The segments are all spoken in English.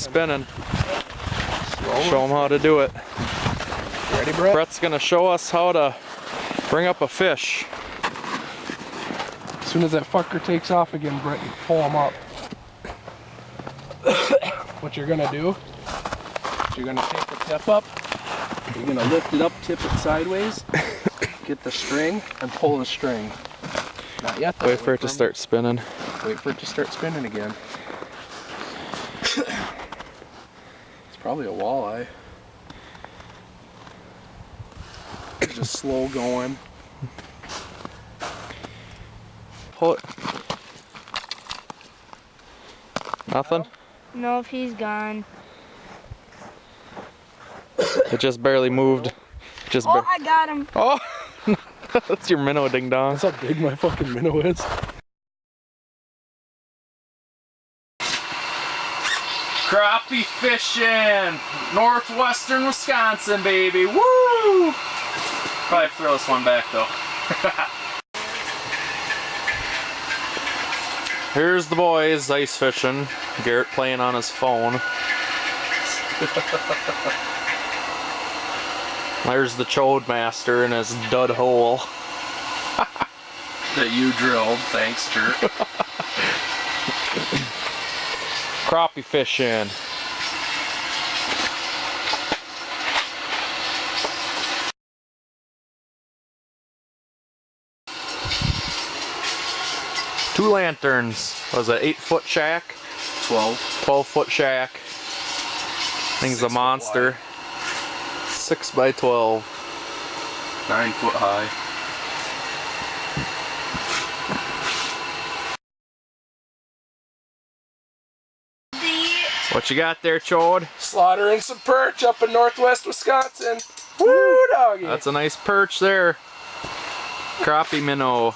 spinning. Show them how to do it. Ready, Brett? Brett's gonna show us how to bring up a fish. As soon as that fucker takes off again, Brett, you pull him up. What you're gonna do, you're gonna take the tip up, you're gonna lift it up, tip it sideways, get the string, and pull the string. Not yet though. Wait for it to start spinning. Wait for it to start spinning again. It's probably a walleye. It's just slow going. Pull it. Nothing? Nope, he's gone. It just barely moved. Oh, I got him. Oh! That's your minnow ding dong. That's how big my fucking minnow is. Crappie fishing! Northwestern Wisconsin, baby! Woo! Probably throw this one back though. Here's the boys ice fishing. Garrett playing on his phone. There's the chode master in his dud hole. That you drilled, thanks, Jerk. Crappie fishing. Two lanterns. Was it 8-foot shack? 12. 12-foot shack. Thing's a monster. 6 by 12. 9 foot high. What you got there, Chode? Slaughtering some perch up in northwest Wisconsin. Woo, doggy. That's a nice perch there. Crappie minnow.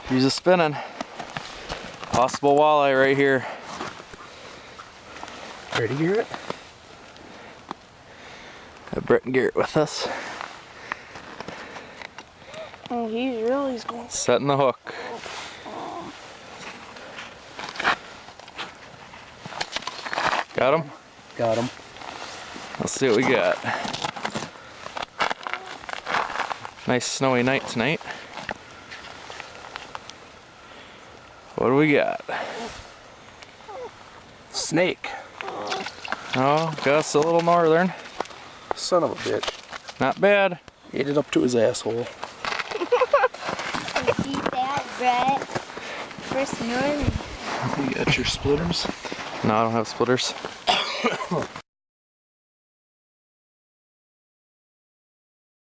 He's a spinning. Possible walleye right here. Ready, Garrett? Have Brett and Garrett with us. Oh, he's going. Setting the hook. Got him? Got him. Let's see what we got. Nice snowy night tonight. What do we got? Snake. Oh, Gus, a little northern. Son of a bitch. Not bad. Ate it up to his asshole. Eat that, Brett. First northern. You got your splitters? No, I don't have splitters.